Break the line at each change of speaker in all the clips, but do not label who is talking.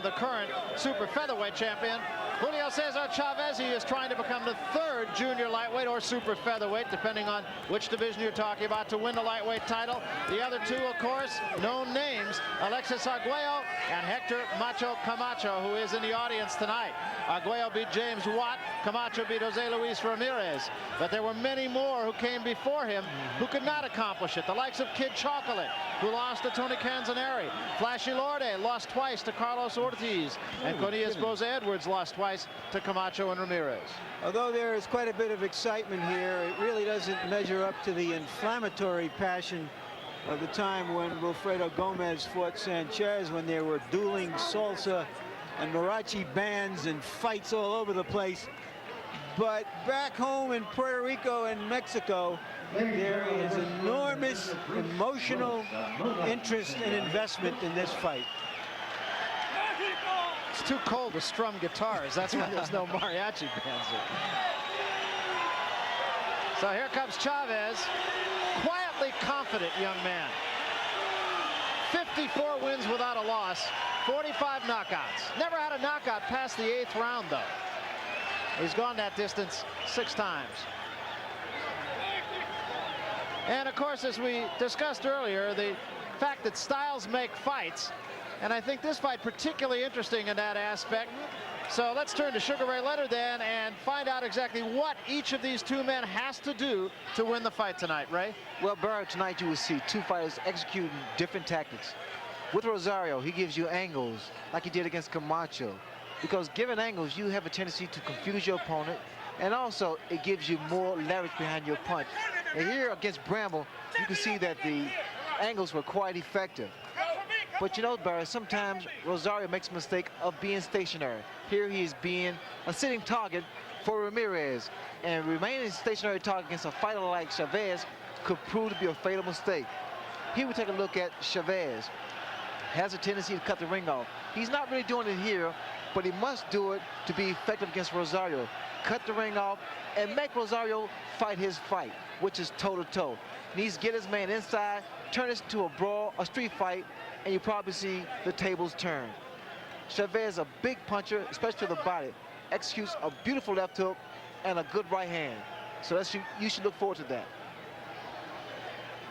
the current super featherweight champion, Julio Cesar Chavez. He is trying to become the third junior lightweight or super featherweight, depending on which division you're talking about, to win the lightweight title. The other two, of course, known names, Alexis Arguello and Hector Macho Camacho, who is in the audience tonight. Arguello beat James Watt. Camacho beat Jose Luis Ramirez. But there were many more who came before him who could not accomplish it. The likes of Kid Chocolate, who lost to Tony Canzoneri. Flashy Lorde lost twice to Carlos Ortiz. And Cody Esposa Edwards lost twice to Camacho and Ramirez.
Although there is quite a bit of excitement here, it really doesn't measure up to the inflammatory passion of the time when Wilfredo Gomez fought Sanchez, when there were dueling salsa and mariachi bands and fights all over the place. But back home in Puerto Rico and Mexico, there is enormous emotional interest and investment in this fight.
It's too cold to strum guitars. That's why there's no mariachi bands here. So here comes Chavez. Quietly confident young man. 54 wins without a loss. 45 knockouts. Never had a knockout past the 8th round, though. He's gone that distance 6 times. And of course, as we discussed earlier, the fact that styles make fights, and I think this fight particularly interesting in that aspect. So let's turn to Sugar Ray Leonard then and find out exactly what each of these two men has to do to win the fight tonight, Ray.
Well, Barry, tonight you will see two fighters executing different tactics. With Rosario, he gives you angles like he did against Camacho. Because given angles, you have a tendency to confuse your opponent, and also it gives you more leverage behind your punch. And here against Bramble, you can see that the angles were quite effective. But you know, Barry, sometimes Rosario makes a mistake of being stationary. Here he is being a sitting target for Ramirez, and remaining stationary target against a fighter like Chavez could prove to be a fatal mistake. Here we take a look at Chavez. Has a tendency to cut the ring off. He's not really doing it here, but he must do it to be effective against Rosario. Cut the ring off and make Rosario fight his fight, which is toe-to-toe. Needs to get his man inside, turn this into a brawl, a street fight, and you probably see the tables turn. Chavez, a big puncher, especially to the body, executes a beautiful left hook and a good right hand. So you should look forward to that.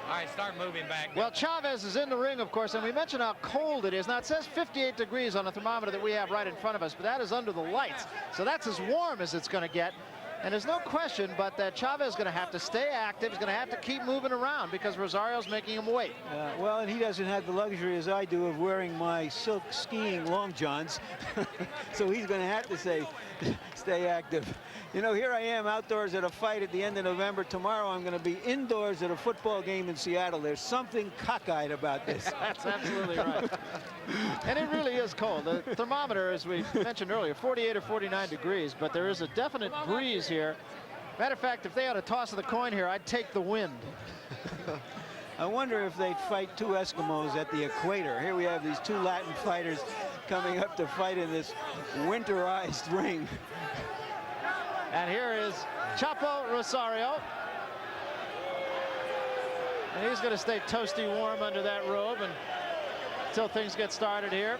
All right, start moving back.
Well, Chavez is in the ring, of course, and we mentioned how cold it is. Now, it says 58 degrees on the thermometer that we have right in front of us, but that is under the lights. So that's as warm as it's going to get. And there's no question but that Chavez is going to have to stay active. He's going to have to keep moving around because Rosario's making him wait.
Well, and he doesn't have the luxury as I do of wearing my silk skiing long johns. So he's going to have to stay active. You know, here I am outdoors at a fight at the end of November. Tomorrow I'm going to be indoors at a football game in Seattle. There's something cockeyed about this.
That's absolutely right. And it really is cold. The thermometer, as we mentioned earlier, 48 or 49 degrees, but there is a definite breeze here. Matter of fact, if they had a toss of the coin here, I'd take the wind.
I wonder if they'd fight two Eskimos at the equator. Here we have these two Latin fighters coming up to fight in this winterized ring.
And here is Chapo Rosario. And he's going to stay toasty warm under that robe until things get started here.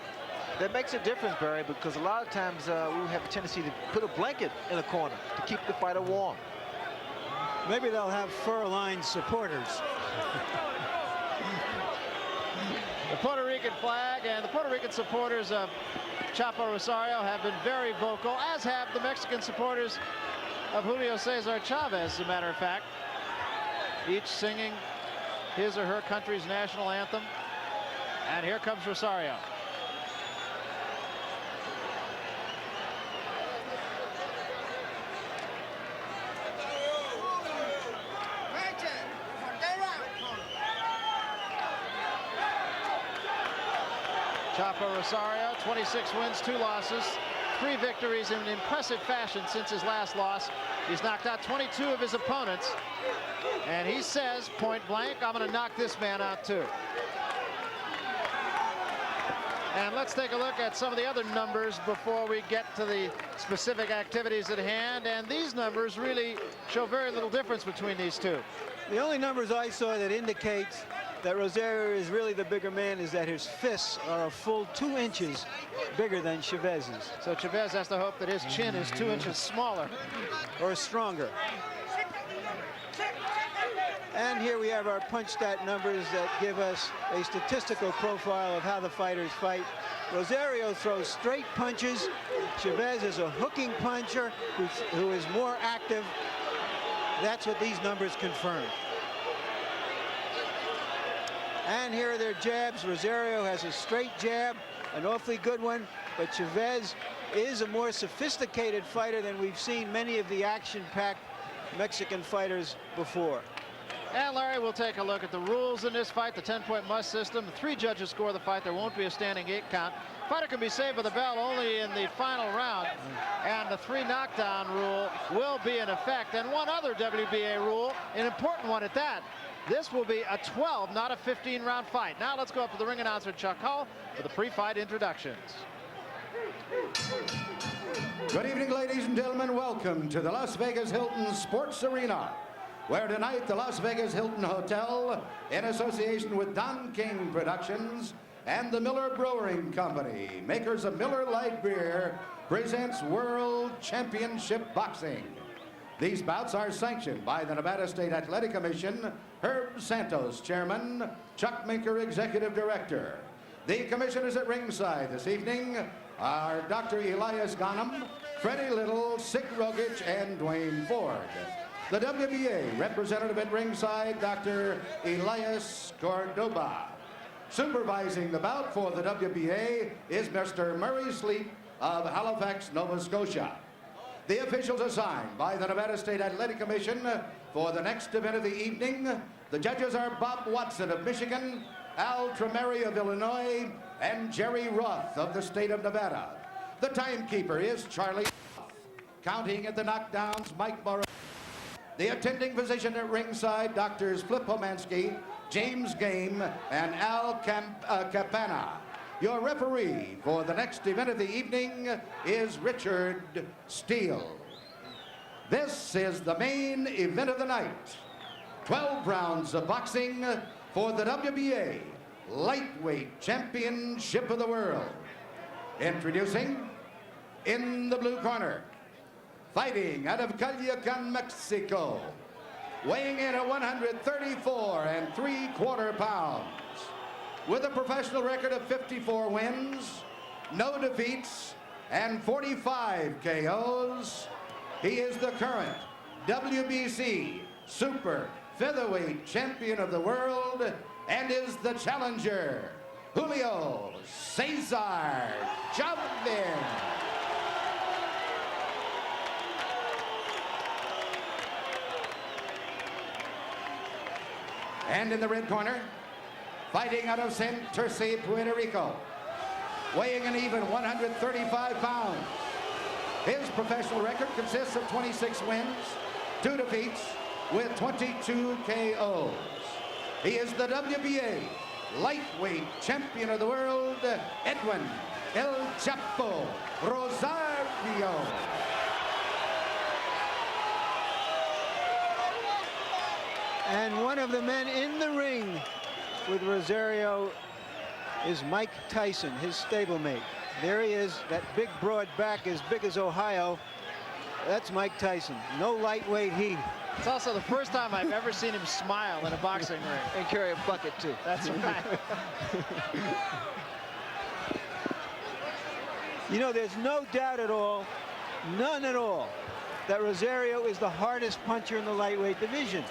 That makes a difference, Barry, because a lot of times we have a tendency to put a blanket in a corner to keep the fighter warm.
Maybe they'll have fur-lined supporters.
The Puerto Rican flag and the Puerto Rican supporters of Chapo Rosario have been very vocal, as have the Mexican supporters of Julio Cesar Chavez, as a matter of fact. Each singing his or her country's national anthem. And here comes Rosario. Chapo Rosario, 26 wins, 2 losses, 3 victories in impressive fashion since his last loss. He's knocked out 22 of his opponents. And he says, point blank, I'm going to knock this man out too. And let's take a look at some of the other numbers before we get to the specific activities at hand. And these numbers really show very little difference between these two.
The only numbers I saw that indicates that Rosario is really the bigger man is that his fists are a full 2 inches bigger than Chavez's.
So Chavez has to hope that his chin is 2 inches smaller.
Or stronger. And here we have our punch stat numbers that give us a statistical profile of how the fighters fight. Rosario throws straight punches. Chavez is a hooking puncher who is more active. That's what these numbers confirm. And here are their jabs. Rosario has a straight jab, an awfully good one, but Chavez is a more sophisticated fighter than we've seen many of the action-packed Mexican fighters before.
And Larry, we'll take a look at the rules in this fight, the 10-point must system. 3 judges score the fight. There won't be a standing 8 count. Fighter can be saved by the bell only in the final round. And the 3 knockdown rule will be in effect. And one other WBA rule, an important one at that. This will be a 12, not a 15-round fight. Now let's go up to the ring announcer, Chuck Hull, for the pre-fight introductions.
Good evening, ladies and gentlemen. Welcome to the Las Vegas Hilton Sports Arena, where tonight the Las Vegas Hilton Hotel, in association with Don King Productions and the Miller Brewing Company, makers of Miller Light Beer, presents World Championship Boxing. These bouts are sanctioned by the Nevada State Athletic Commission, Herb Santos, Chairman, Chuck Minker, Executive Director. The commissioners at ringside this evening are Dr. Elias Ghanem, Freddie Little, Sig Rogic, and Dwayne Ford. The WBA representative at ringside, Dr. Elias Cordoba. Supervising the bout for the WBA is Mr. Murray Sleep of Halifax, Nova Scotia. The officials assigned by the Nevada State Athletic Commission for the next event of the evening, the judges are Bob Watson of Michigan, Al Tremeri of Illinois, and Jerry Roth of the state of Nevada. The timekeeper is Charlie Roth. Counting at the knockdowns, Mike Morrow. The attending physician at ringside, Doctors Flip Homansky, James Game, and Al Capana. Your referee for the next event of the evening is Richard Steele. This is the main event of the night. 12 rounds of boxing for the WBA Lightweight Championship of the World. Introducing, in the blue corner, fighting out of Culiacan, Mexico, weighing in at 134 3/4 pounds, with a professional record of 54 wins, no defeats, and 45 KOs. He is the current WBC Super Featherweight Champion of the World and is the challenger, Julio Cesar Chavez. And in the red corner, fighting out of Santurce, Puerto Rico, weighing an even 135 pounds. His professional record consists of 26 wins, 2 defeats, with 22 KOs. He is the WBA Lightweight Champion of the World, Edwin El Chapo Rosario.
And one of the men in the ring with Rosario is Mike Tyson, his stablemate. There he is, that big broad back as big as Ohio. That's Mike Tyson. No lightweight heat.
It's also the first time I've ever seen him smile in a boxing ring.
And carry a bucket, too.
That's right.
You know, there's no doubt at all, none at all, that Rosario is the hardest puncher in the lightweight division.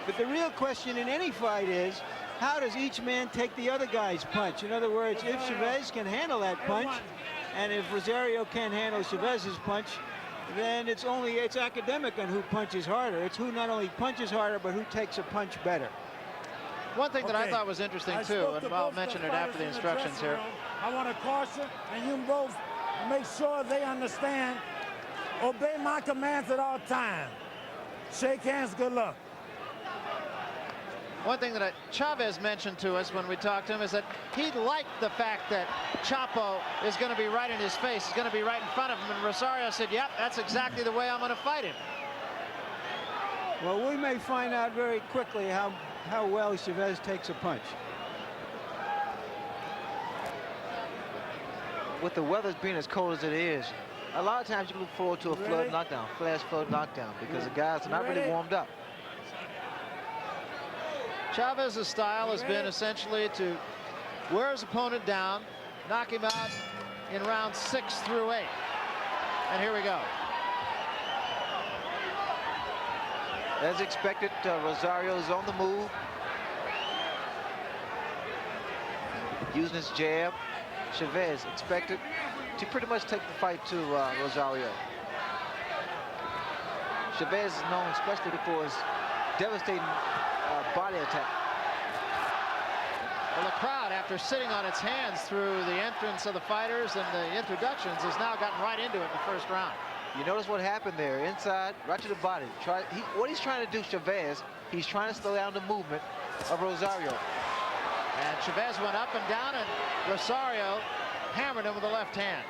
But the real question in any fight is, how does each man take the other guy's punch? In other words, if Chavez can handle that punch, and if Rosario can't handle Chavez's punch, then it's academic on who punches harder. It's who not only punches harder, but who takes a punch better.
One thing that I thought was interesting, too, and I'll mention it after the instructions here.
I want to caution, and you both make sure they understand, obey my commands at all times. Shake hands, good luck.
One thing that Chavez mentioned to us when we talked to him is that he liked the fact that Chapo is going to be right in his face, is going to be right in front of him, and Rosario said, yep, that's exactly the way I'm going to fight him.
Well, we may find out very quickly how well Chavez takes a punch.
with the weather being as cold as it is, a lot of times you look forward to a flood knockdown, flash flood knockdown, because the guys are not really warmed up.
Chavez's style has been essentially to wear his opponent down, knock him out in rounds 6 through 8. And here we go.
As expected, Rosario is on the move. Using his jab. Chavez expected to pretty much take the fight to Rosario. Chavez is known especially for his devastating body attack.
Well, the crowd, after sitting on its hands through the entrance of the fighters and the introductions, has now gotten right into it in the first round.
You notice what happened there, inside, right to the body. What he's trying to do, Chavez, he's trying to slow down the movement of Rosario.
And Chavez went up and down, and Rosario hammered him with the left hand.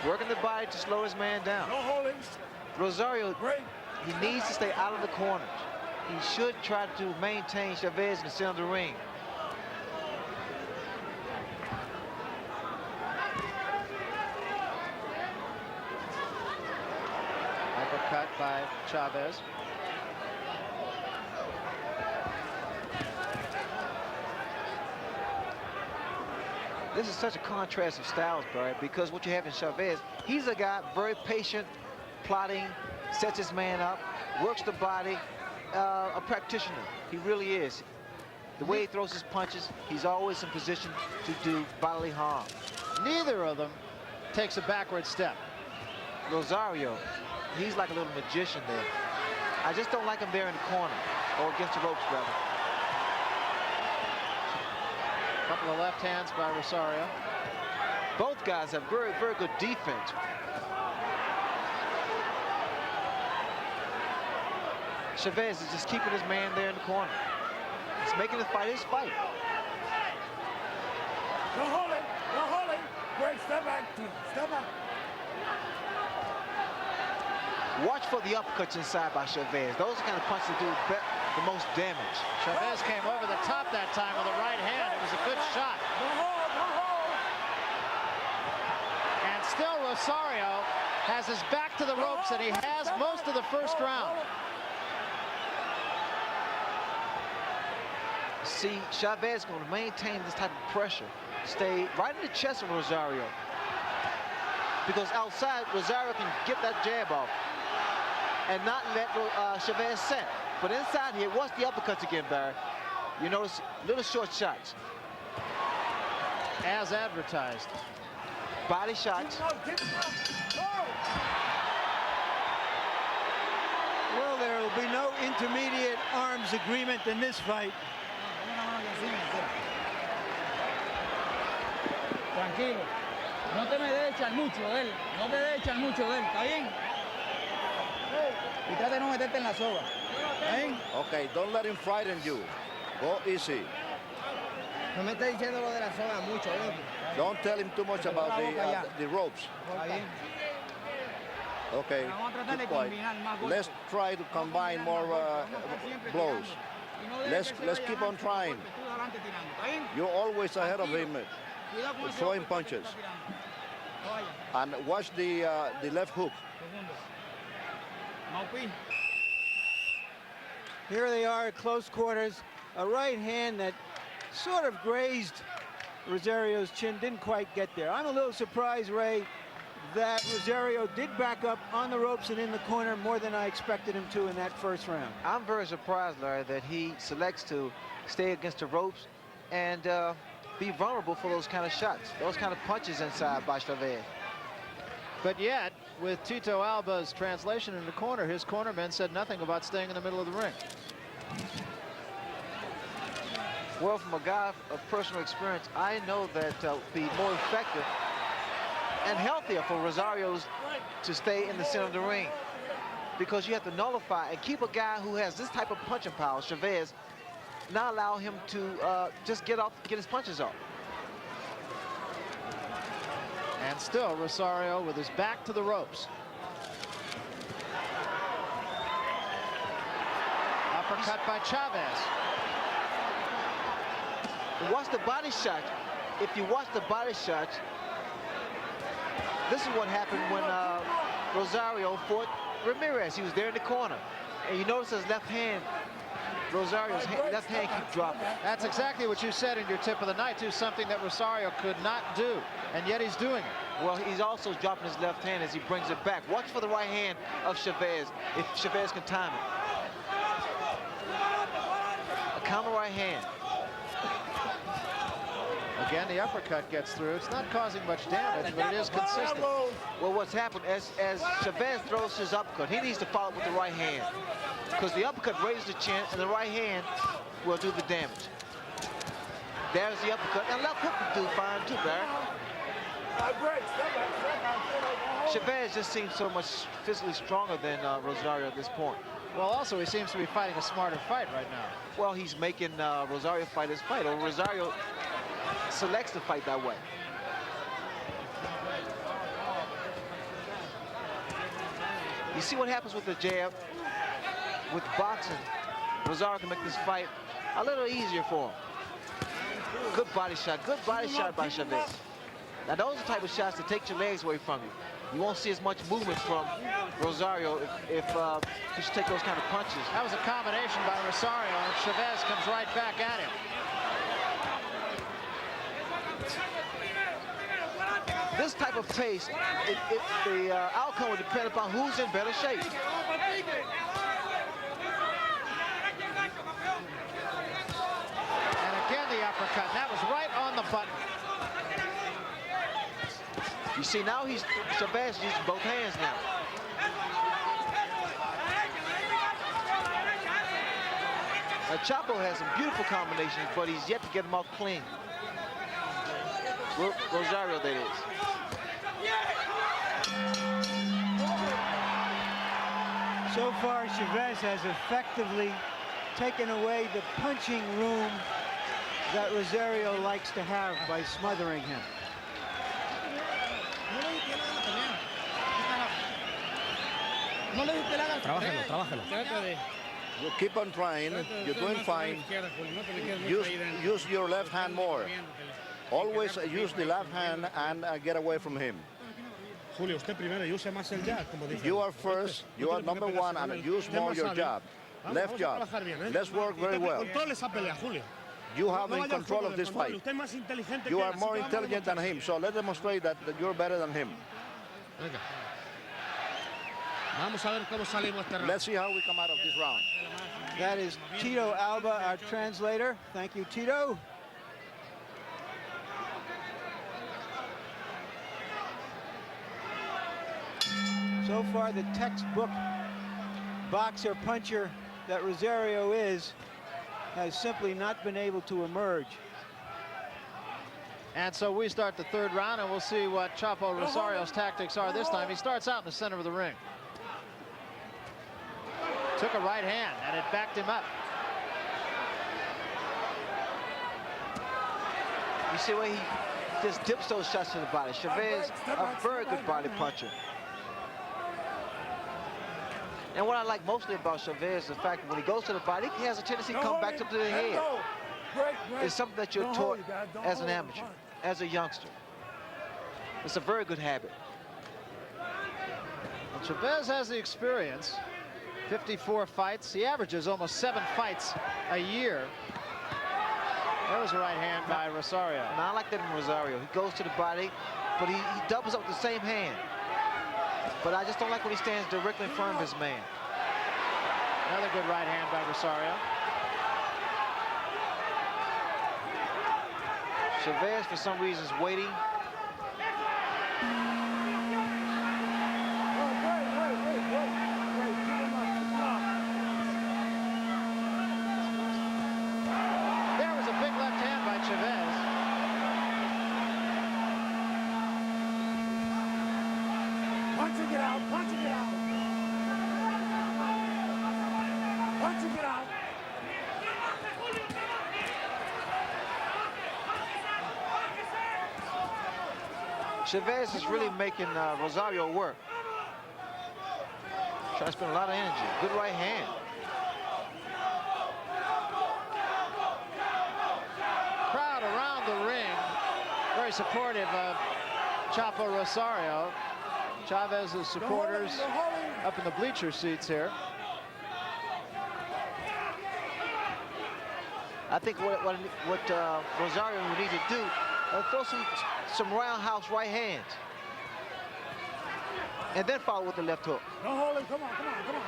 Working the body to slow his man down.
No holding.
Rosario, he needs to stay out of the corners. He should try to maintain Chavez in the center of the ring.
Uppercut by Chavez.
This is such a contrast of styles, Barry, because what you have in Chavez, he's a guy very patient, plotting, sets his man up, works the body, a practitioner. He really is. The way he throws his punches, he's always in position to do bodily harm.
Neither of them takes a backward step.
Rosario, he's like a little magician there. I just don't like him there in the corner, or against the ropes, rather.
Couple of left hands by Rosario.
Both guys have very, very good defense. Chavez is just keeping his man there in the corner. He's making the fight his fight.
No holding. No holding. Great, step back. Step back.
Watch for the uppercuts inside by Chavez. Those are the kind of punches that do the most damage.
Chavez came over the top that time with a right hand. It was a good shot.
No hold. No hold.
And still Rosario has his back to the ropes, and he has most of the first round.
See, Chavez is going to maintain this type of pressure. Stay right in the chest of Rosario. Because outside, Rosario can get that jab off and not let Chavez set. But inside here, watch the uppercuts again, Barry. You notice little short shots.
As advertised.
Body shots.
Well, there will be no intermediate arms agreement in this fight.
Tranquilo. No te me debes echar mucho de él. No te debes echar mucho de él. ¿Está bien? Y trata de no meterte en la soga. ¿Está bien?
Okay, don't let him frighten you. Go easy.
No me estés diciendo lo de la soga mucho, ¿eh?
Don't tell him too much about the ropes.
Está bien.
Okay,
Vamos a tratar de
keep quiet.
combinar más golpes.
Let's try to combine more blows.
Y no dejes que se
Let's
vaya
keep
más
on trying.
golpes tú adelante tirando. ¿Está bien?
You're always ahead of him,
Cuidado con ese
throwing
golpe que tú
punches.
estás tirando. No vaya.
And watch the left hook.
Segundo. Maupi.
Here they are at close quarters. A right hand that sort of grazed Rosario's chin, didn't quite get there. I'm a little surprised, Ray, that Rosario did back up on the ropes and in the corner more than I expected him to in that first round.
I'm very surprised, Larry, that he selects to stay against the ropes and be vulnerable for those kind of shots, those kind of punches inside by Chavez.
But yet, with Tito Alba's translation in the corner, his cornermen said nothing about staying in the middle of the ring.
Well, from a guy of personal experience, I know that it'll be more effective and healthier for Rosario's to stay in the center of the ring, because you have to nullify and keep a guy who has this type of punching power, Chavez, not allow him to just get his punches off.
And still Rosario with his back to the ropes. Uppercut by Chavez.
Watch the body shot. If you watch the body shot, this is what happened when Rosario fought Ramirez. He was there in the corner. And you notice his left hand, Rosario's left hand keeps dropping.
That's exactly what you said in your tip of the night, too, something that Rosario could not do, and yet he's doing it.
Well, he's also dropping his left hand as he brings it back. Watch for the right hand of Chavez, if Chavez can time it. A counter right hand.
Again, the uppercut gets through. It's not causing much damage, but it is consistent.
Well, what's happened, as Chavez throws his uppercut, he needs to follow it with the right hand. Because the uppercut raises the chin, and the right hand will do the damage. There's the uppercut, and left hook will do fine too, Barry. Chavez just seems so much physically stronger than Rosario at this point.
Well, also, he seems to be fighting a smarter fight right now.
Well, he's making Rosario fight his fight, or Rosario selects to fight that way. You see what happens with the jab? With boxing, Rosario can make this fight a little easier for him. Good body shot by Chavez. Now those are the type of shots that take your legs away from you. You won't see as much movement from Rosario if you should take those kind of punches.
That was a combination by Rosario, and Chavez comes right back at him.
This type of pace, the outcome will depend upon who's in better shape.
And again, the uppercut. That was right on the button.
You see, now Chavez using both hands now. Now, Chapo has some beautiful combinations, but he's yet to get them off clean. Rosario, that is.
So far, Chavez has effectively taken away the punching room that Rosario likes to have by smothering him.
You keep on trying. You're doing fine. Use your left hand more. Always use the left hand and get away from him.
Julio, usted primero y use más el jab, como dice.
You are first, you are number one, and use more your jab. Left jab. Let's work very well. You have in control of this fight. You are more intelligent than him, so let's demonstrate that you're better than him. Let's see how we come out of this round.
That is Tito Alba, our translator. Thank you, Tito. So far, the textbook boxer puncher that Rosario is has simply not been able to emerge.
And so we start the third round, and we'll see what Chapo Rosario's tactics are this time. He starts out in the center of the ring. Took a right hand, and it backed him up.
You see where he just dips those shots to the body. Chavez, a very good body puncher. And what I like mostly about Chavez is the fact that when he goes to the body, he has a tendency to come back up to the head. It's something that you're taught as an amateur, as a youngster. It's a very good habit.
Well, Chavez has the experience. 54 fights. He averages almost 7 fights a year. There was a right hand by Rosario.
Now I like that in Rosario. He goes to the body, but he doubles up with the same hand. But I just don't like when he stands directly in front of his man.
Another good right hand by Rosario.
Chavez, for some reason, is waiting.
There was a big left hand by Chavez.
Punching it out, punching it out. Punching it out.
Chavez is really making Rosario work. Trying to spend a lot of energy. Good right hand.
Crowd around the ring, very supportive of Chapo Rosario. Chavez's supporters up in the bleacher seats here.
I think what Rosario would need to do, throw some roundhouse right hands. And then follow with the left hook.
Don't hold him. Come on, come on, come on.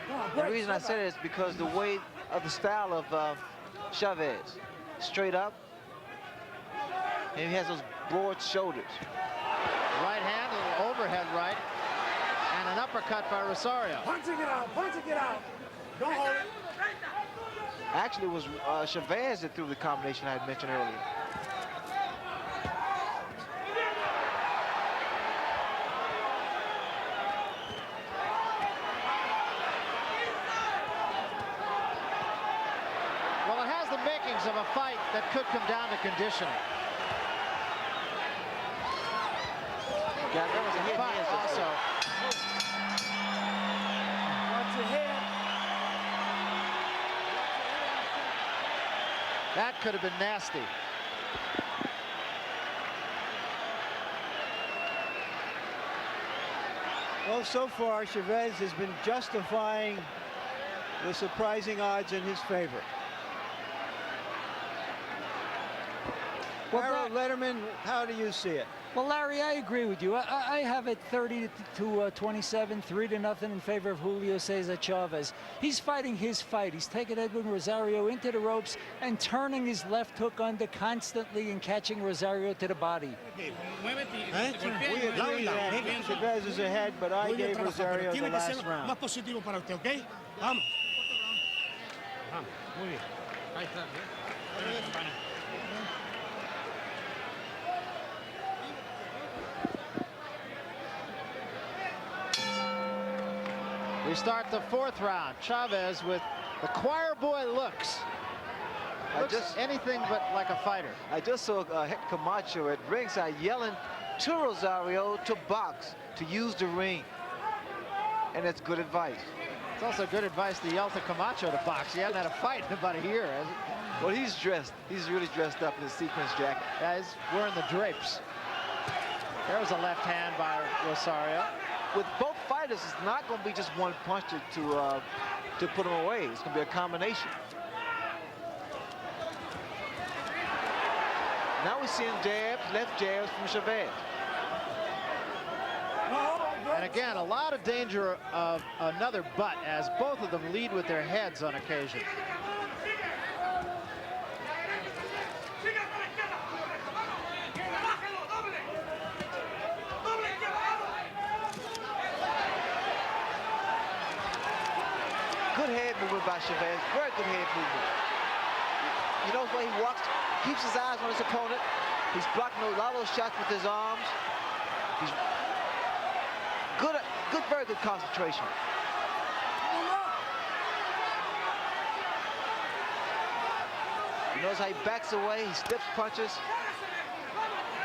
Come on, break.
The reason I said it is because the way of the style of Chavez. Straight up. And he has those broad shoulders.
Right hand, a little overhead right. And an uppercut by Rosario.
Punching it out, punching it out. Don't hold it.
Actually, it was Chavez that threw the combination I had mentioned earlier.
Well, it has the makings of a fight that could come down to conditioning.
Yeah, that was a hit
But also,
Watch your head.
that could have been nasty.
Well, so far, Chavez has been justifying the surprising odds in his favor. Harold Letterman, how do you see it?
Well, Larry, I agree with you. I have it 30 to 27, 3-0 in favor of Julio Cesar Chavez. He's fighting his fight. He's taking Edwin Rosario into the ropes and turning his left hook under constantly and catching Rosario to the body.
We agree that Chavez is ahead, but I gave Rosario the last round.
Más positivo para usted, ¿ok? Vamos. Vamos, muy bien. Ahí está.
We start the fourth round. Chavez with the choir boy looks. Looks anything but like a fighter.
I just saw Camacho at ringside yelling to Rosario to box, to use the ring. And that's good advice.
It's also good advice to yell to Camacho to box. He hasn't had a fight in about a year, has he?
Well, he's dressed. He's really dressed up in his sequins jacket.
Yeah, he's wearing the drapes. There's a left hand by Rosario.
With both fighters, it's not going to be just one punch to put him away. It's going to be a combination. Now we're seeing jabs, left jabs from Chavez.
And again, a lot of danger of another butt as both of them lead with their heads on occasion.
Good head movement by Chavez, very good head movement. You know the way he walks, keeps his eyes on his opponent. He's blocking a lot of those shots with his arms. He's good, very good concentration. You notice how he backs away, he steps punches.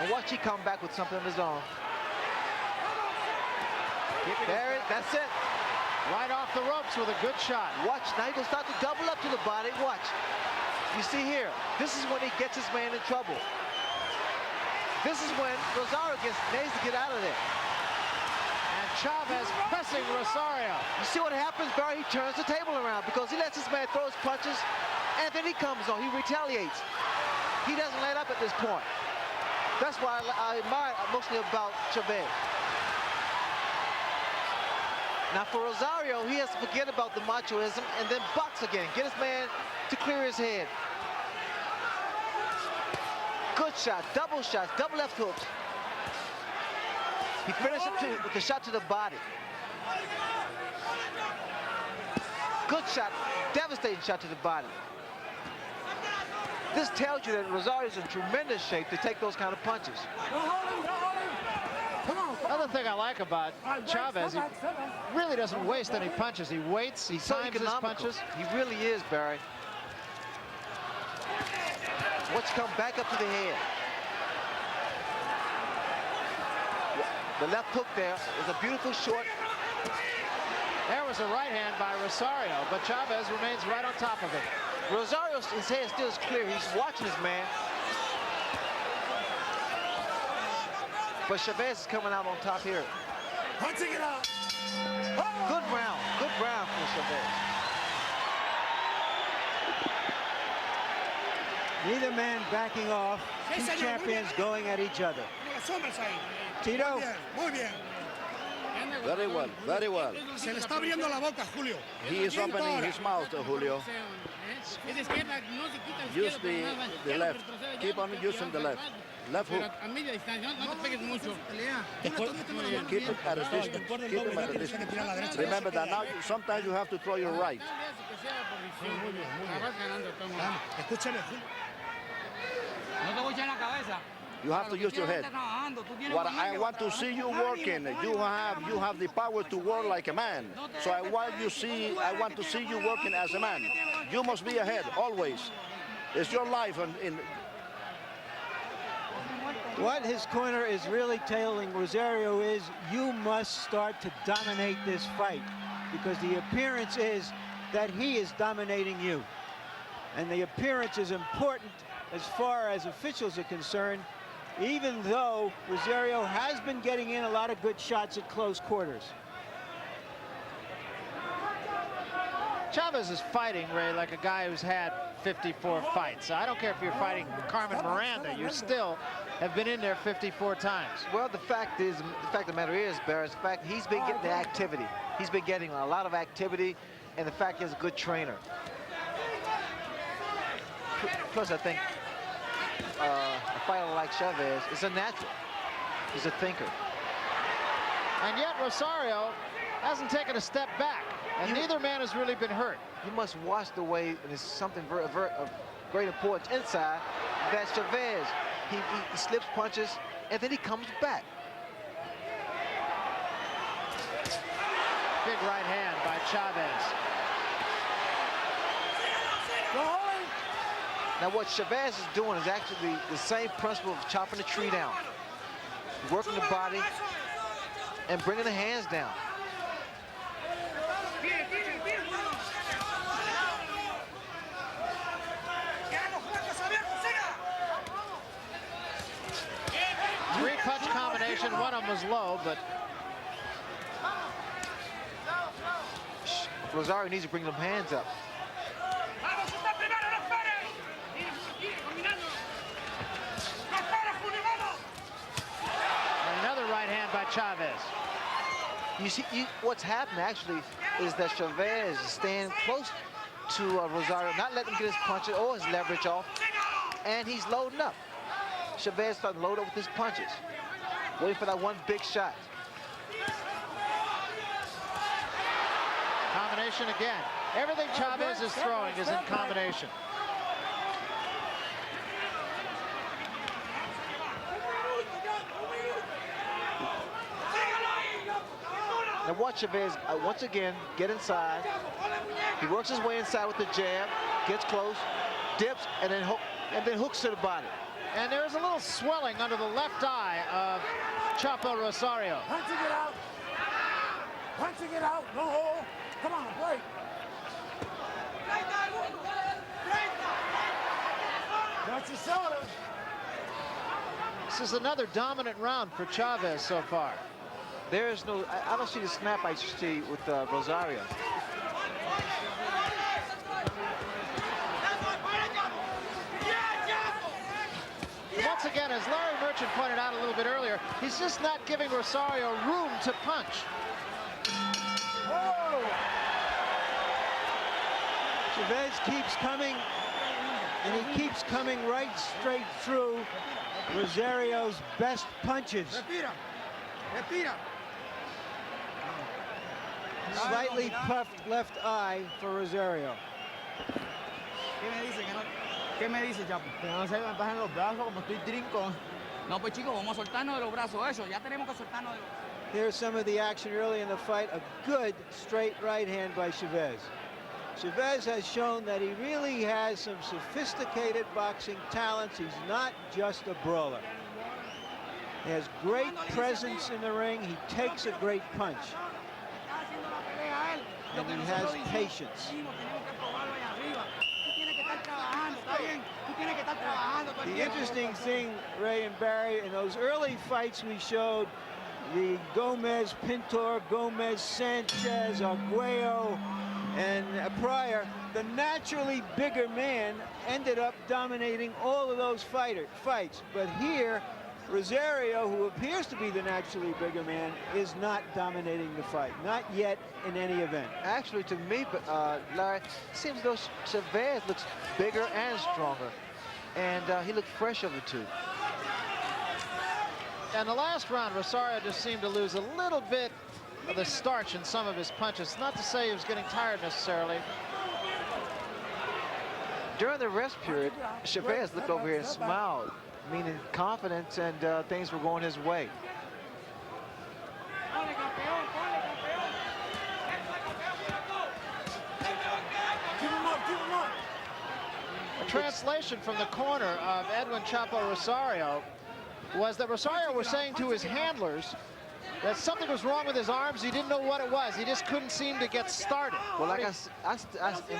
And watch he come back with something of his own. There, that's it.
Right off the ropes with a good shot.
Watch, now he's gonna start to double up to the body, watch. You see here, this is when he gets his man in trouble. This is when Rosario needs to get out of there.
And Chavez pressing Rosario.
You see what happens, Barry? He turns the table around because he lets his man throw his punches, and then he comes on, he retaliates. He doesn't let up at this point. That's why I admire mostly about Chavez. Now for Rosario, he has to forget about the machoism and then box again. Get his man to clear his head. Good shot, double shots, double left hooks. He finished it with the shot to the body. Good shot, devastating shot to the body. This tells you that Rosario's in tremendous shape to take those kind of punches.
Another thing I like about Chavez, he really doesn't waste any punches. He waits, he times his punches.
He really is, Barry. Watch come back up to the head. The left hook there is a beautiful short.
There was a right hand by Rosario, but Chavez remains right on top of it.
Rosario, his head still is clear. He's watching his man. But Chavez is coming out on top here.
Punching it out.
Good round for Chavez.
Neither man backing off. Two champions going at each other. Tito.
Muy bien.
Very well, very well.
Se le está abriendo la boca, Julio.
He is opening his mouth, Julio. Use the left. Keep on using the left. Left hook. Keep it at a distance. Keep him at a distance. Remember that now sometimes you have to throw your right.
Escúcheme, Julio.
You have to use your head. What I want to see you working, you have the power to work like a man. So I want to see you working as a man. You must be ahead always. It's your life.
What his corner is really telling Rosario is you must start to dominate this fight, because the appearance is that he is dominating you. And the appearance is important as far as officials are concerned, even though Rosario has been getting in a lot of good shots at close quarters.
Chavez is fighting, Ray, like a guy who's had 54 fights. I don't care if you're fighting Carmen Miranda, you still have been in there 54 times.
Well, the fact of the matter is, Barris, the fact he's been getting the activity. He's been getting a lot of activity, and the fact he's a good trainer. Plus, I think a fighter like Chavez is a natural. He's a thinker.
And yet Rosario hasn't taken a step back, and neither man has really been hurt.
You must watch the way, and it's something of great importance inside, that Chavez, he slips punches, and then he comes back.
Big right hand by Chavez.
Now what Chavez is doing is actually the same principle of chopping the tree down. Working the body and bringing the hands down.
Three-punch combination, one of them was low, but
Rosario needs to bring them hands up.
by Chavez.
You see, what's happened actually is that Chavez is staying close to Rosario, not letting him get his punches or his leverage off, and he's loading up. Chavez starting to load up with his punches, waiting for that one big shot.
Combination again. Everything Chavez is throwing is in combination.
Now watch Chavez once again get inside. He works his way inside with the jab, gets close, dips, and then hooks to the body.
And there's a little swelling under the left eye of Chapo Rosario.
Punching it out. Punching it out. No hole. Come on, break. Got your shoulder.
This is another dominant round for Chavez so far.
There is no, I don't see the snap I see with Rosario.
Once again, as Larry Merchant pointed out a little bit earlier, he's just not giving Rosario room to punch.
Whoa.
Chavez keeps coming, and he keeps coming right straight through Rosario's best punches.
Respira. Respira.
Slightly puffed left eye for Rosario.
¿Qué me dice, Chapo? Que no se levantan los brazos como estoy trinco. No, pues chicos, vamos a soltarnos de los brazos, eso. Ya tenemos que soltarnos de los...
Here's some of the action early in the fight. A good straight right hand by Chavez. Chavez has shown that he really has some sophisticated boxing talents. He's not just a brawler. He has great presence in the ring. He takes a great punch. And he has patience. The interesting thing, Ray and Barry, in those early fights we showed, the Gomez, Pintor, Gomez, Sanchez, Arguello, and Pryor, the naturally bigger man ended up dominating all of those fights. But here, Rosario, who appears to be the naturally bigger man, is not dominating the fight. Not yet in any event.
Actually, to me, Larry, it seems as though Chavez looks bigger and stronger. And he looked fresh of the two.
And the last round, Rosario just seemed to lose a little bit of the starch in some of his punches. Not to say he was getting tired necessarily.
During the rest period, Chavez looked over here and smiled, meaning confidence and things were going his way.
A translation from the corner of Edwin Chapo Rosario was that Rosario was saying to his handlers that something was wrong with his arms. He didn't know what it was. He just couldn't seem to get started.
Well, like in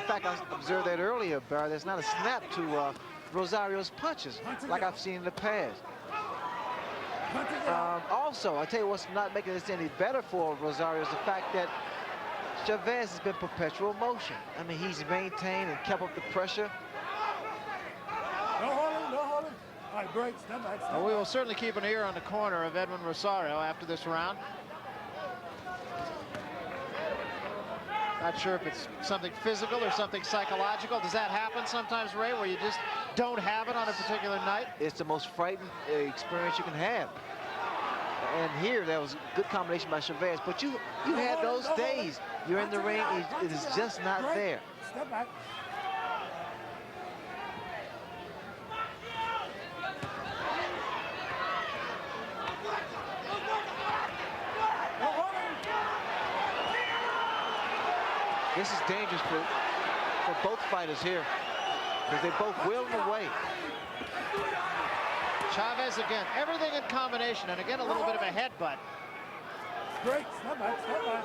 fact, I observed that earlier, Barry. There's not a snap to Rosario's punches like I've seen in the past. Also, I tell you what's not making this any better for Rosario is the fact that Chavez has been perpetual motion. I mean, he's maintained and kept up the pressure.
No holding, no holding. All right, great. Step back, step
Well, we will certainly keep an ear on the corner of Edwin Rosario after this round. Not sure if it's something physical or something psychological. Does that happen sometimes, Ray, where you just don't have it on a particular night?
It's the most frightening experience you can have. And here, that was a good combination by Chavez. But you had those days. You're in the ring, it is just not there.
Step back.
This is dangerous for both fighters here, because they're both willing away.
Chavez again, everything in combination, and again a little bit of a headbutt.
Great, step back, step back.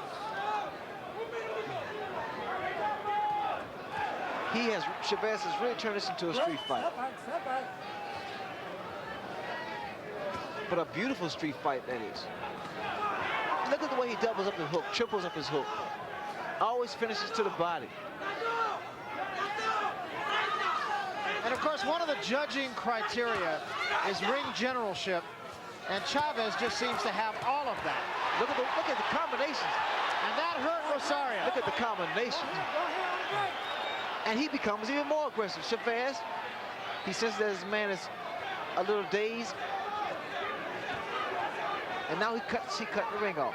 Chavez has really turned this into a street fight.
Step back, step back.
But a beautiful street fight, that is. Look at the way he doubles up the hook, triples up his hook. Always finishes to the body.
And of course, one of the judging criteria is ring generalship, and Chavez just seems to have all of that.
Look at the combinations.
And that hurt Rosario.
Look at the combinations. And he becomes even more aggressive. Chavez, he senses that his man is a little dazed. And now he cut the ring off.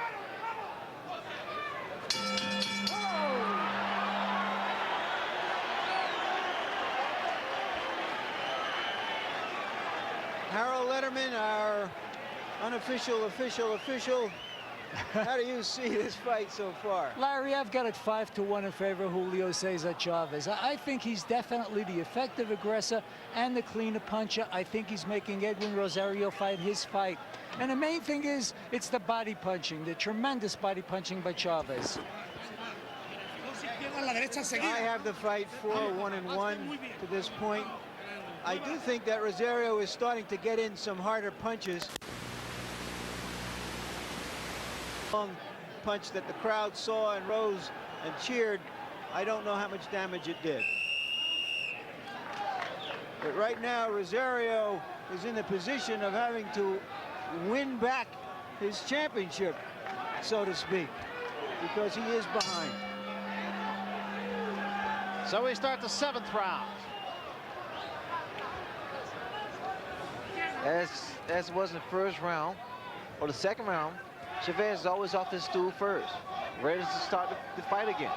Harold Letterman, our unofficial official. How do you see this fight so far?
Larry, I've got it 5-1 in favor of Julio Cesar Chavez. I think he's definitely the effective aggressor and the cleaner puncher. I think he's making Edwin Rosario fight his fight. And the main thing is, it's the body punching, the tremendous body punching by Chavez.
I have the fight 4-1-1 to this point. I do think that Rosario is starting to get in some harder punches. Long punch that the crowd saw and rose and cheered. I don't know how much damage it did. But right now, Rosario is in the position of having to win back his championship, so to speak, because he is behind.
So we start the 7th round.
As was in the first round, or the second round, Chavez is always off his stool first, ready to start the fight again.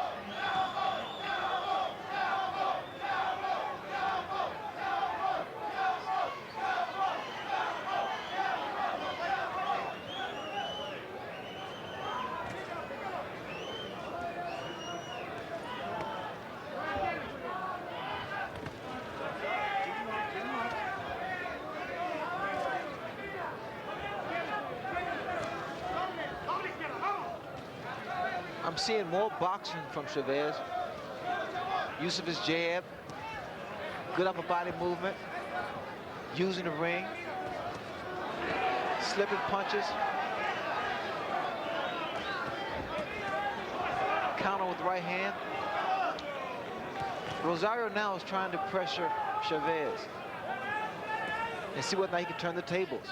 I'm seeing more boxing from Chavez. Use of his jab, good upper body movement, using the ring, slipping punches, counter with the right hand. Rosario now is trying to pressure Chavez and see whether or not he can turn the tables.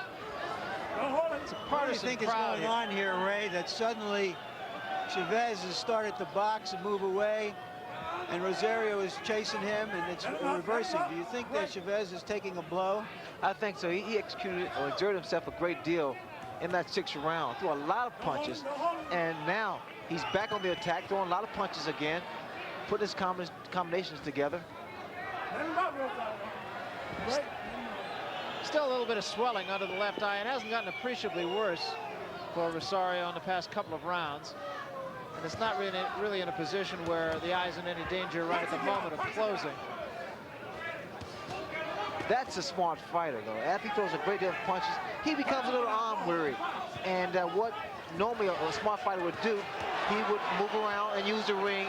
It's a part of think is going on here, Ray, that suddenly Chavez has started to box and move away, and Rosario is chasing him, and it's reversing. Do you think that Chavez is taking a blow?
I think so. He executed or exerted himself a great deal in that 6th round. Threw a lot of punches, and now he's back on the attack, throwing a lot of punches again, putting his combinations together.
Still a little bit of swelling under the left eye, and hasn't gotten appreciably worse for Rosario in the past couple of rounds. And it's not really in a position where the eye's in any danger right at the moment of closing.
That's a smart fighter, though. After he throws a great deal of punches, he becomes a little arm weary. And what normally a smart fighter would do, he would move around and use the ring,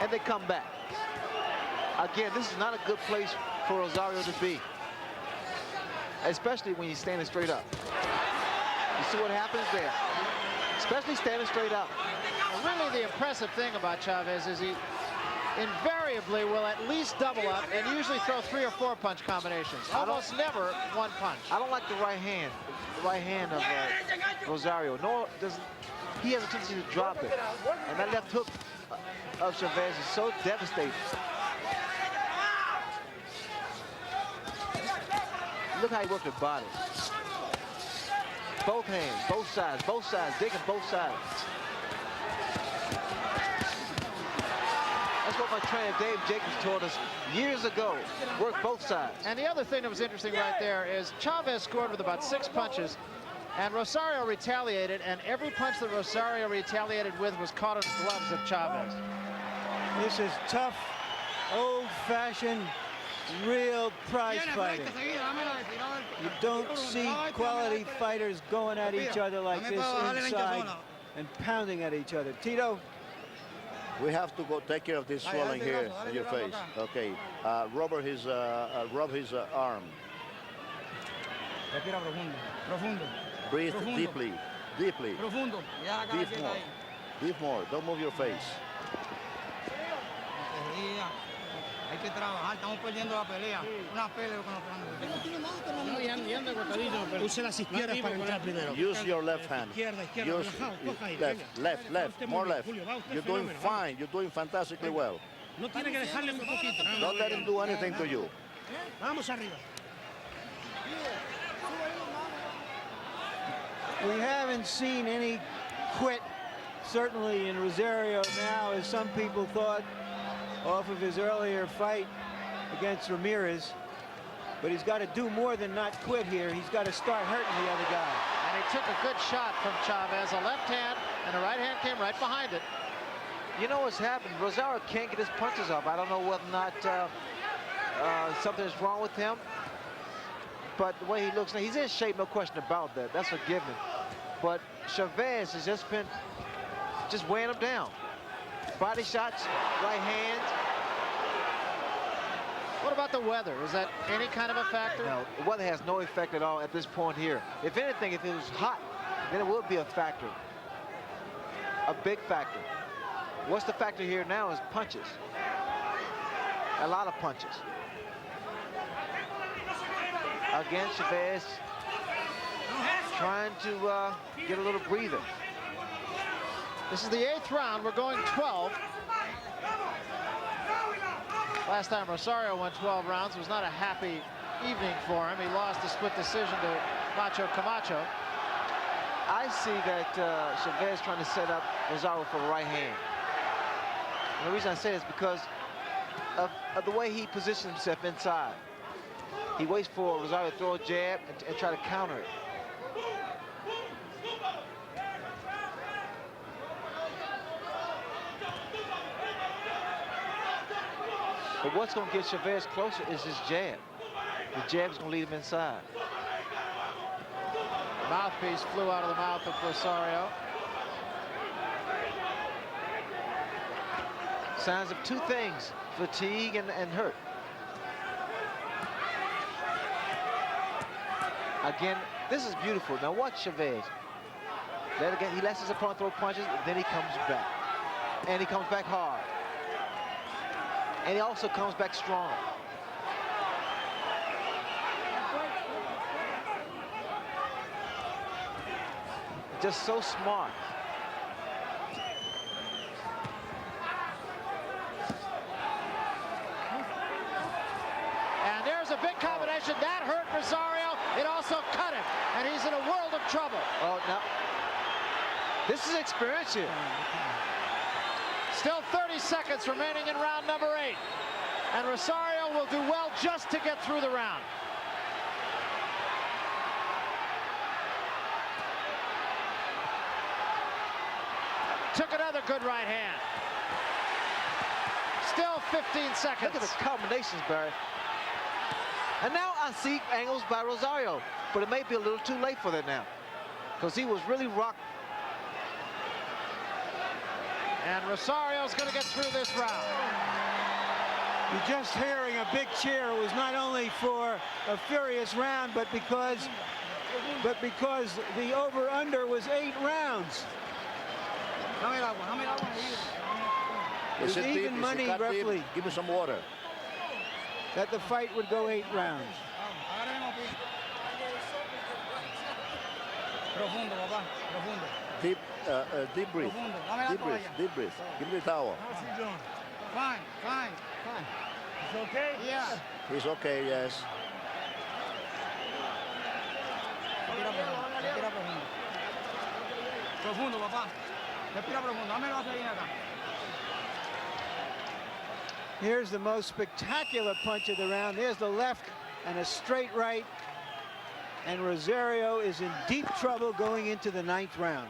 and they come back. Again, this is not a good place for Rosario to be, especially when he's standing straight up. You see what happens there? Especially standing straight up.
And really the impressive thing about Chavez is he invariably will at least double up and usually throw 3 or 4 punch combinations. Almost never 1 punch.
I don't like the right hand of Rosario. Nor does he has a tendency to drop it. And that left hook of Chavez is so devastating. Look how he worked his body. Both hands, both sides, digging both sides. That's what my trainer Dave Jacobs taught us years ago. Work both sides.
And the other thing that was interesting right there is Chavez scored with about 6 punches, and Rosario retaliated, and every punch that Rosario retaliated with was caught in the gloves of Chavez.
This is tough, old-fashioned, real prize fighting. You don't see quality fighters going at each other like this inside and pounding at each other. Tito?
We have to go take care of this swelling here in your face. Okay, rub his arm.
Respira profundo, profundo.
Breathe
Profundo.
deeply, deeply.
Profundo.
Deep more. Deep more. Don't move your face.
Hay que trabajar, estamos perdiendo la pelea. Una pelea con los planos.
Use las izquierdas para entrar primero.
Use your left hand. Use left, more left. You're doing fine. You're doing fantastically well.
No tiene que dejarle un poquito.
Don't let him do anything to you.
Vamos arriba.
We haven't seen any quit, certainly in Rosario now, as some people thought off of his earlier fight against Ramirez. But he's got to do more than not quit here. He's got to start hurting the other guy.
And he took a good shot from Chavez, a left hand, and the right hand came right behind it.
You know what's happened? Rosario can't get his punches off. I don't know whether or not something is wrong with him. But the way he looks now, he's in shape, no question about that. That's a given. But Chavez has just been weighing him down. Body shots, right hands.
What about the weather? Is that any kind of a factor?
No, the weather has no effect at all at this point here. If anything, if it was hot, then it would be a factor. A big factor. What's the factor here now is punches. A lot of punches. Again, Chavez trying to get a little breather.
This is the 8th round. We're going 12. Last time Rosario won 12 rounds. It was not a happy evening for him. He lost a split decision to Macho Camacho.
I see that Chavez trying to set up Rosario for the right hand. And the reason I say this is because of the way he positions himself inside. He waits for Rosario to throw a jab and try to counter it. But what's going to get Chavez closer is his jab. The jab is going to lead him inside.
The mouthpiece flew out of the mouth of Rosario.
signs of two things, fatigue and hurt. Again, this is beautiful. Now watch Chavez. Then again, he lets his opponent throw punches, then he comes back. And he comes back hard. And he also comes back strong. Just so smart.
And there's a big combination. That hurt Rosario. It also cut him. And he's in a world of trouble.
Oh, now, this is experience here.
Still 30 seconds remaining in round number 8. And Rosario will do well just to get through the round. Took another good right hand. Still 15 seconds.
Look at the combinations, Barry. And now I see angles by Rosario, but it may be a little too late for that now, because he was really rocked.
And Rosario's going to get through this round.
You're just hearing a big cheer. It was not only for a furious round, but because the over-under was 8 rounds. It was even money, roughly,
give me some water.
that the fight would go 8 rounds.
Profundo, papá, profundo.
Deep breath. Deep breath. Deep breath. Give me the towel.
Fine, fine.
It's okay?
Yeah.
He's okay, yes.
Respira profundo, respira profundo. Profundo, papá. Respira profundo. Dame lo hace bien acá.
Here's the most spectacular punch of the round. There's the left and a straight right. And Rosario is in deep trouble going into the 9th round.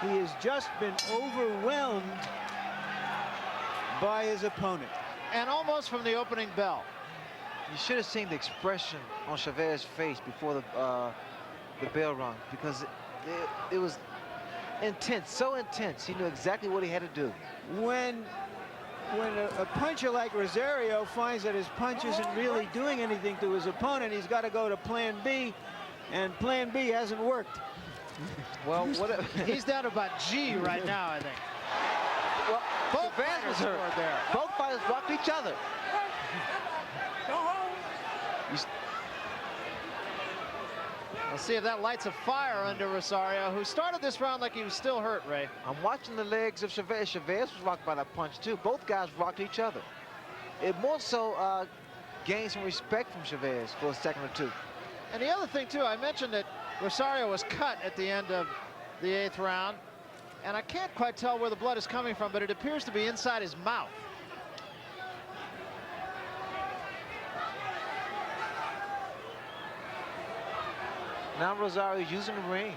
He has just been overwhelmed by his opponent.
And almost from the opening bell.
You should have seen the expression on Chavez's face before the bell rung, because it was intense, so intense. He knew exactly what he had to do.
When a puncher like Rosario finds that his punch isn't really doing anything to his opponent, he's got to go to plan B, and plan B hasn't worked.
Well,
he's down to about G right now, I think.
Well,
both
fighters was hurt
there.
Both fighters blocked each other.
We'll see if that lights a fire under Rosario, who started this round like he was still hurt, Ray.
I'm watching the legs of Chavez. Chavez was rocked by that punch, too. Both guys rocked each other. It more so gained some respect from Chavez for a second or two.
And the other thing, too, I mentioned that Rosario was cut at the end of the 8th round. And I can't quite tell where the blood is coming from, but it appears to be inside his mouth.
Now Rosario using the ring.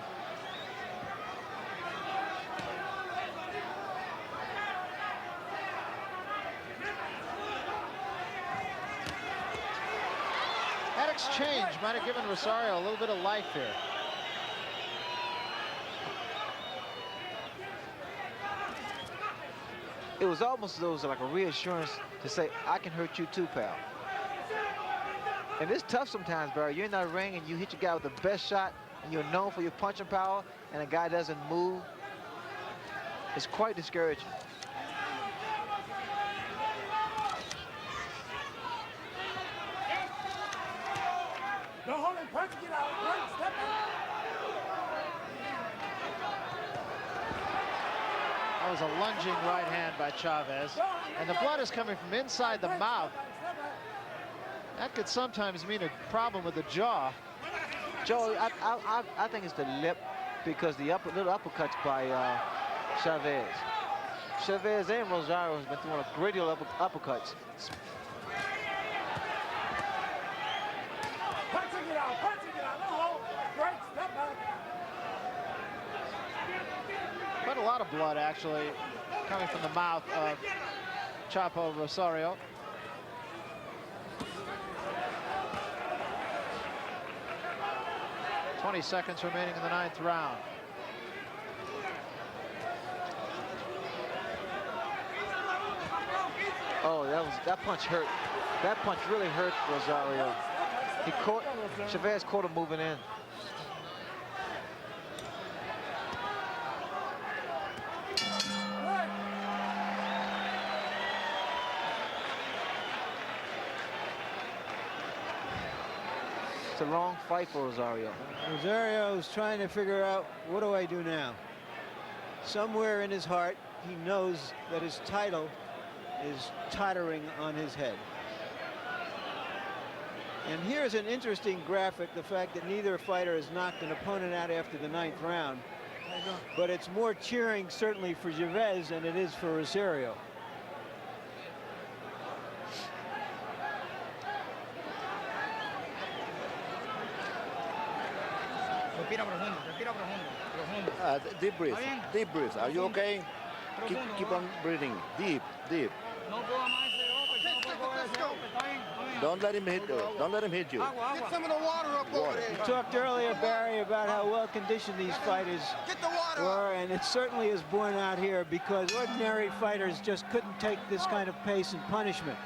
That exchange might have given Rosario a little bit of life here.
It was almost as though it was like a reassurance to say, I can hurt you too, pal. And it's tough sometimes, Barry. You're in that ring and you hit your guy with the best shot, and you're known for your punching power, and a guy doesn't move. It's quite discouraging.
Don't hold him, punch, get out, punch, step out.
That was a lunging right hand by Chavez. And the blood is coming from inside the mouth. That could sometimes mean a problem with the jaw.
Joe, I think it's the lip, because the little uppercuts by Chavez. Chavez and Rosario has been throwing a great deal of uppercuts.
Punching it out, don't hold. Great, step back.
Quite a lot of blood, actually, coming from the mouth of Chapo Rosario. ...20 seconds remaining in the 9th round.
Oh, that punch hurt. That punch really hurt Rosario. Chavez caught him moving in. It's a long fight for Rosario.
Rosario's trying to figure out, what do I do now? Somewhere in his heart, he knows that his title is tottering on his head. And here's an interesting graphic, the fact that neither fighter has knocked an opponent out after the 9th round. But it's more cheering, certainly, for Chavez than it is for Rosario.
Respira profundo, respira profundo.
Deep breath. Deep breath. Are you okay? Keep on breathing. Deep, deep.
No coja más ese golpe, no puede coger ese golpe, está bien, está bien.
Don't let him hit you. Don't let him hit you.
Agua, agua.
Get some of the water up over there.
You talked earlier, Barry, about how well conditioned these fighters
Get the water
were, and it certainly is borne out here because ordinary fighters just couldn't take this kind of pace and punishment.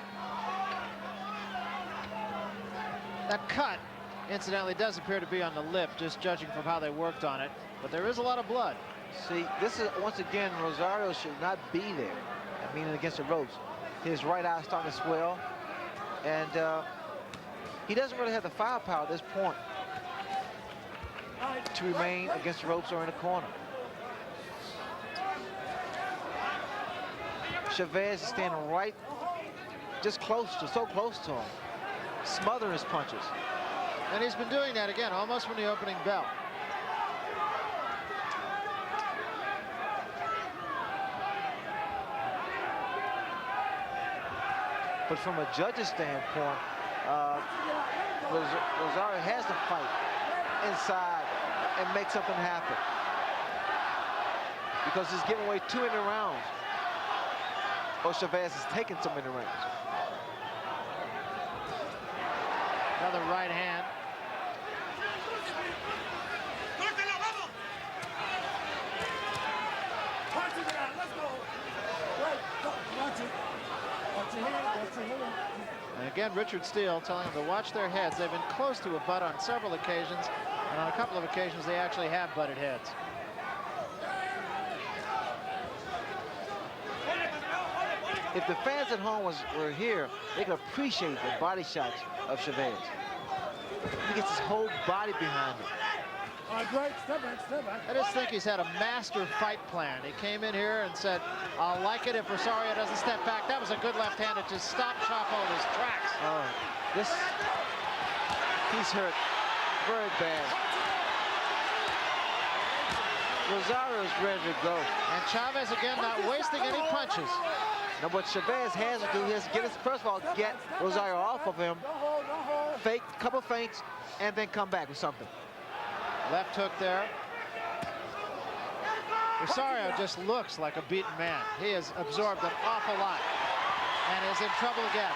That cut, incidentally, does appear to be on the lip, just judging from how they worked on it. But there is a lot of blood.
See, this is, once again, Rosario should not be there. I mean, against the ropes. His right eye starting to swell. And he doesn't really have the firepower at this point to remain against the ropes or in the corner. Chavez is standing right, just so close to him, smothering his punches.
And he's been doing that again, almost from the opening bell.
But from a judge's standpoint, Rosario has to fight inside and make something happen. Because he's giving away 2 in the rounds. Or Chavez is taking some in the rounds.
Another right hand. And again, Richard Steele telling them to watch their heads. They've been close to a butt on several occasions, and on a couple of occasions they actually have butted heads.
If the fans at home were here, they could appreciate the body shots of Chavez. He gets his whole body behind him.
Great, step back, step back.
I just think he's had a master fight plan. He came in here and said, I'll like it if Rosario doesn't step back. That was a good left hand that just stopped Chapo in his tracks.
He's hurt very bad. Rosario's ready to go.
And Chavez again not wasting any punches.
Now what Chavez has to do is first of all, get Rosario off of him, fake a couple feints, and then come back with something.
Left hook there. Rosario just looks like a beaten man. He has absorbed an awful lot and is in trouble again.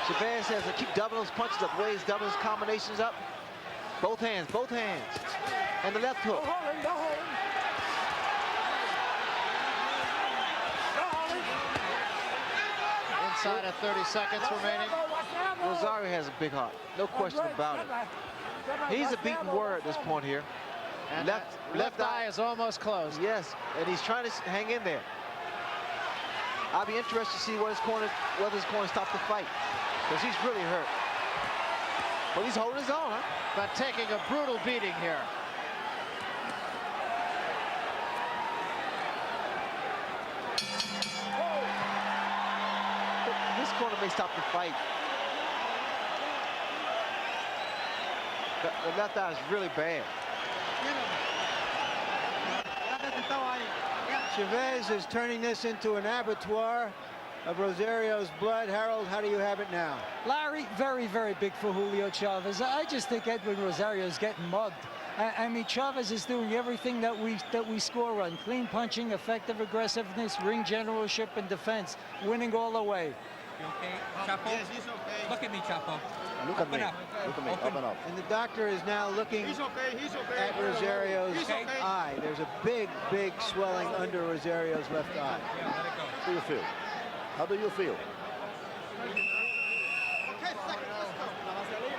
Chavez has to keep doubling those punches up, ways doubling his combinations up. Both hands, both hands. And the left hook.
Inside of 30 seconds remaining.
Rosario has a big heart, no question about it. He's a beaten warrior at this point here.
And left eye is almost closed.
Yes, and he's trying to hang in there. I'll be interested to see whether his corner stops the fight, because he's really hurt. But he's holding his own, huh?
But taking a brutal beating here.
This corner may stop the fight. The left eye is really bad.
Chavez is turning this into an abattoir of Rosario's blood. Harold, how do you have it now?
Larry, very, very big for Julio Chavez. I just think Edwin Rosario is getting mugged. I mean, Chavez is doing everything that we score on. Clean punching, effective aggressiveness, ring generalship, and defense. Winning all the way.
You okay, Chapo? Yes, he's okay. Look at me, Chapo.
Look at me. Look at me. Open up.
And the doctor is now looking at Rosario's eye. There's a big, big swelling under Rosario's left eye.
Yeah, let it go.
How do you feel? How do you feel?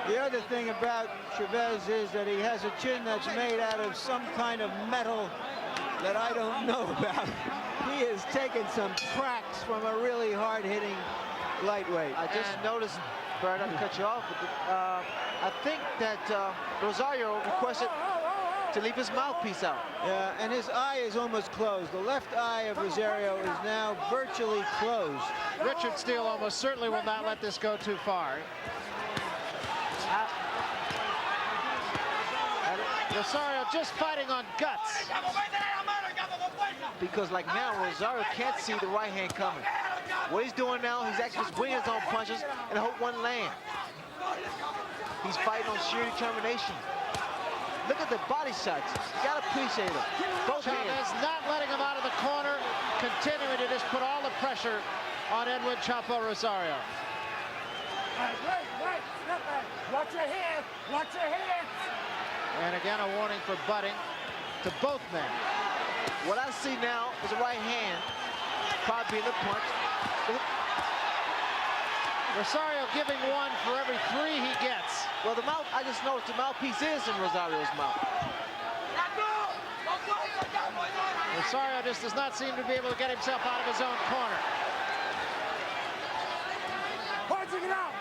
The other thing about Chavez is that he has a chin that's made out of some kind of metal that I don't know about. He has taken some cracks from a really hard-hitting lightweight.
I just noticed, Barrett, not to cut you off, but I think that Rosario requested to leave his mouthpiece out.
Yeah, and his eye is almost closed. The left eye of Rosario is now virtually closed.
Richard Steele almost certainly will not let this go too far. Rosario just fighting on guts.
Because like now, Rosario can't see the right hand coming. What he's doing now, he's actually swinging his own punches and hope one land. He's fighting on sheer determination. Look at the body shots. You gotta appreciate them. Both
Chavez
hands.
not letting him out of the corner, continuing to just put all the pressure on Edwin Chapo Rosario.
Wait, step back. Watch your hands, watch your hands.
And again, a warning for butting to both men.
What I see now is a right hand, probably in the punch.
Rosario giving one for every 3 he gets.
Well, the mouth, I just noticed the mouthpiece is in Rosario's mouth.
Rosario just does not seem to be able to get himself out of his own corner.
Punching it out.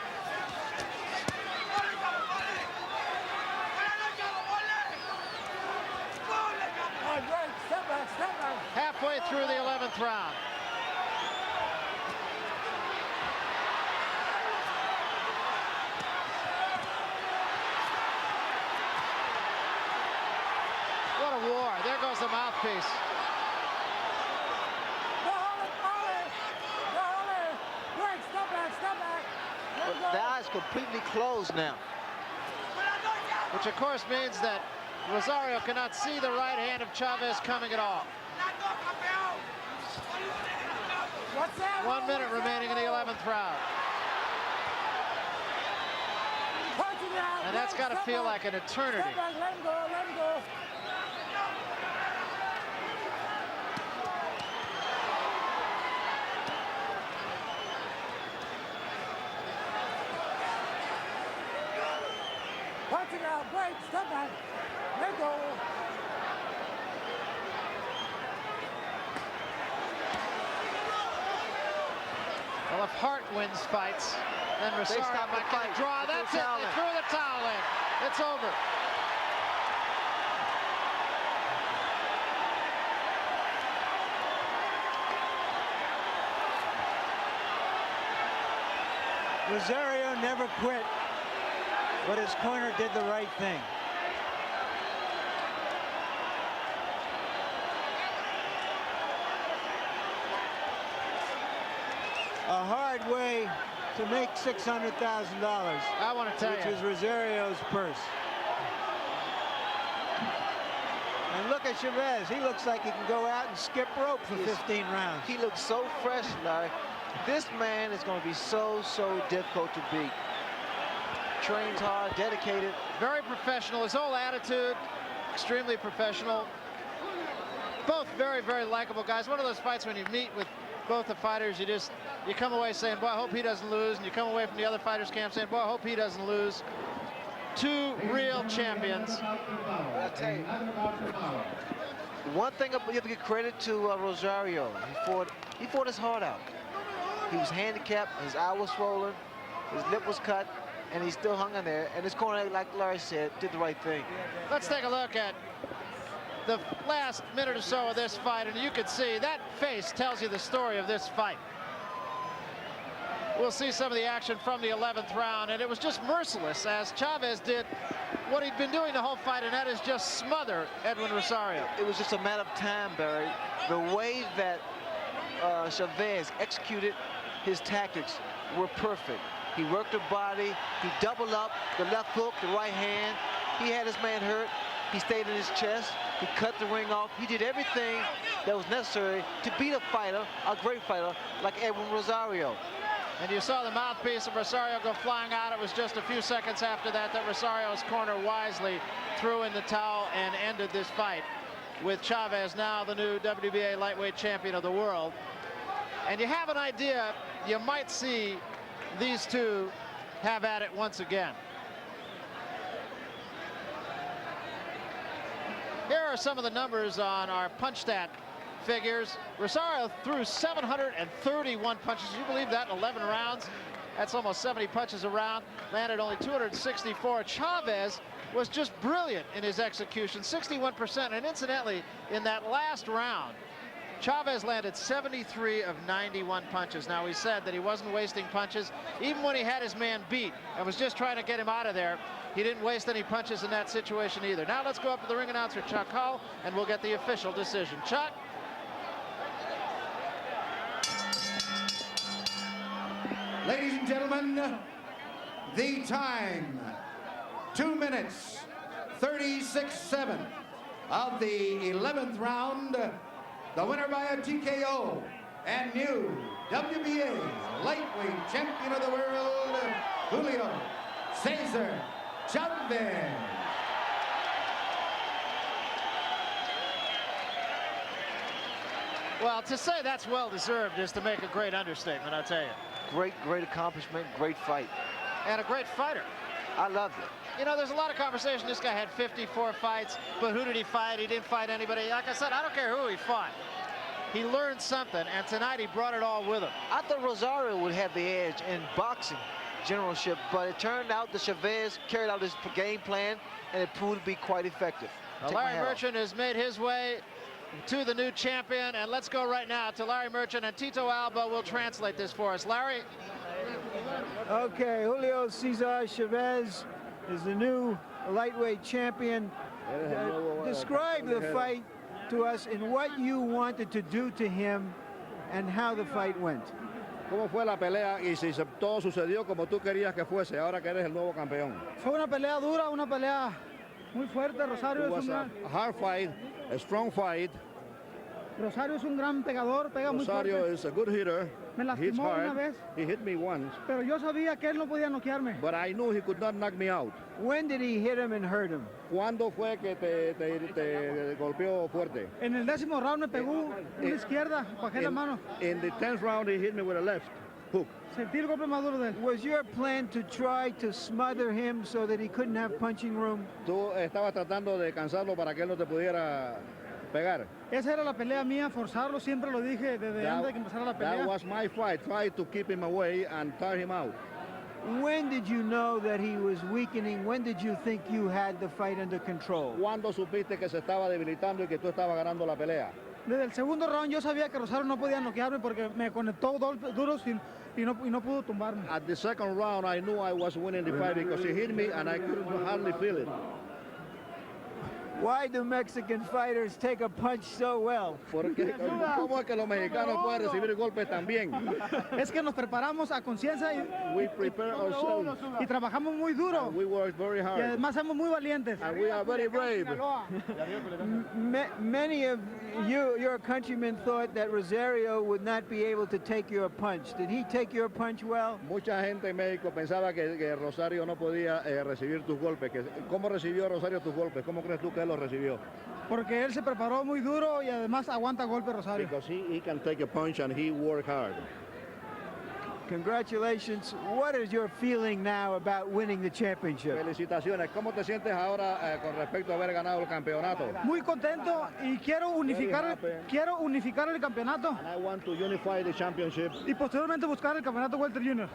Step back.
Halfway through the 11th round. What a war. There goes the mouthpiece.
Wait, step back.
The eye's completely closed now.
Which of course means that Rosario cannot see the right hand of Chavez coming at all.
What's that?
1 minute remaining in the 11th round. And that's got to feel like an eternity.
Step back, let him go. Punching out, break, step back. Let go.
Well, if Hart wins fights, then Rosario
stop the
might get
fight.
a draw.
They
That's
threw
it.
the towel
They
in.
threw the towel in. It's over.
Rosario never quit, but his corner did the right thing. A hard way to make $600,000.
I want to tell
which
you.
is Rosario's purse. And look at Chavez. He looks like he can go out and skip rope for 15 rounds.
He looks so fresh, Larry. This man is going to be so difficult to beat. Trains hard, dedicated.
Very professional. His whole attitude, extremely professional. Both very likable guys. One of those fights when you meet with both the fighters, you come away saying, boy, I hope he doesn't lose. And you come away from the other fighters' camp saying, boy, I hope he doesn't lose. Two real champions.
I'll tell you, one thing you have to give credit to Rosario. He fought his heart out. He was handicapped, his eye was swollen, his lip was cut, and he still hung in there. And his corner, like Larry said, did the right thing.
Let's take a look at the last minute or so of this fight, and you can see that face tells you the story of this fight. We'll see some of the action from the 11th round, and it was just merciless as Chavez did what he'd been doing the whole fight, and that is just smother Edwin Rosario.
It was just a matter of time, Barry. The way that Chavez executed his tactics were perfect. He worked the body, he doubled up, the left hook, the right hand. He had his man hurt. He stayed in his chest. He cut the ring off. He did everything that was necessary to beat a fighter, a great fighter, like Edwin Rosario.
And you saw the mouthpiece of Rosario go flying out. It was just a few seconds after that Rosario's corner wisely threw in the towel and ended this fight, with Chavez now the new WBA lightweight champion of the world. And you have an idea you might see these two have at it once again. Here are some of the numbers on our punch stat figures. Rosario threw 731 punches. You believe that in 11 rounds? That's almost 70 punches a round. Landed only 264. Chavez was just brilliant in his execution, 61%. And incidentally, in that last round, Chavez landed 73 of 91 punches. Now, he said that he wasn't wasting punches. Even when he had his man beat and was just trying to get him out of there, he didn't waste any punches in that situation either. Now let's go up to the ring announcer, Chuck Hull, and we'll get the official decision. Chuck?
Ladies and gentlemen, the time, 2 minutes, 36-7 of the 11th round. The winner by a TKO and new WBA lightweight champion of the world, Julio Cesar Chavez.
Well, to say that's well-deserved is to make a great understatement, I'll tell you.
Great accomplishment, great fight.
And a great fighter.
I loved it.
You know, there's a lot of conversation. This guy had 54 fights, but who did he fight? He didn't fight anybody. Like I said, I don't care who he fought. He learned something, and tonight he brought it all with him.
I thought Rosario would have the edge in boxing generalship, but it turned out that Chavez carried out his game plan, and it proved to be quite effective.
Larry Merchant has made his way to the new champion, and let's go right now to Larry Merchant, and Tito Alba will translate this for us. Larry?
Okay, Julio Cesar Chavez is the new lightweight champion. Describe the fight to us and what you wanted to do to him and how the fight went.
¿Cómo fue la pelea y si todo sucedió como tú querías que fuese ahora que eres el nuevo campeón?
Fue una pelea dura, una pelea muy fuerte. Rosario
It was a hard fight, a strong fight.
Rosario es un gran pegador, pega muy fuerte.
Rosario is a good hitter.
Me
Hits
lastimó
hard.
una vez,
He hit me once,
pero yo sabía que él no podía noquearme.
but I knew he could not knock me out.
When did he hit him and hurt him?
¿Cuándo fue que te golpeó fuerte?
En el 10º round me pegó una izquierda, bajé la mano.
In the 10th round, he hit me with a left hook.
Sentí el golpe más duro de él.
Was your plan to try to smother him so that he couldn't have punching room?
Tú estabas tratando de cansarlo para que él no te pudiera pegar.
Esa era la pelea mía, forzarlo, siempre lo dije desde antes de que empezara la pelea.
That was my fight. Try to keep him away and tire him out.
When did you know that he was weakening? When did you think you had the fight under control?
¿Cuándo supiste que se estaba debilitando y que tú estabas ganando la pelea?
Desde el 2º round yo sabía que Rosario no podía noquearme porque me conectó golpes duros y no pudo tumbarme.
At the 2nd round, I knew I was winning the fight because he hit me and I couldn't hardly feel it.
Why do Mexican fighters take a punch so well?
¿Cómo es que los mexicanos pueden recibir golpes tan bien?
Es que nos preparamos a conciencia
We prepare ourselves.
y trabajamos muy duro.
We work very
Y
hard.
además somos muy valientes.
And we are very brave.
Many of your countrymen thought that Rosario would not be able to take your punch. Did he take your punch well?
Mucha gente en México pensaba que Rosario no podía recibir tus golpes. ¿Cómo recibió Rosario tus golpes? ¿Cómo crees tú que él los recibió?
Porque él se preparó muy duro y además aguanta golpe Rosario.
Because he can take a punch and he worked hard.
Congratulations. What is your feeling now about winning the championship?
Felicitaciones. ¿Cómo te sientes ahora con respecto a haber ganado el campeonato?
Muy contento y quiero unificar el campeonato
And I want to unify the championship.
y posteriormente buscar el campeonato Welter Junior.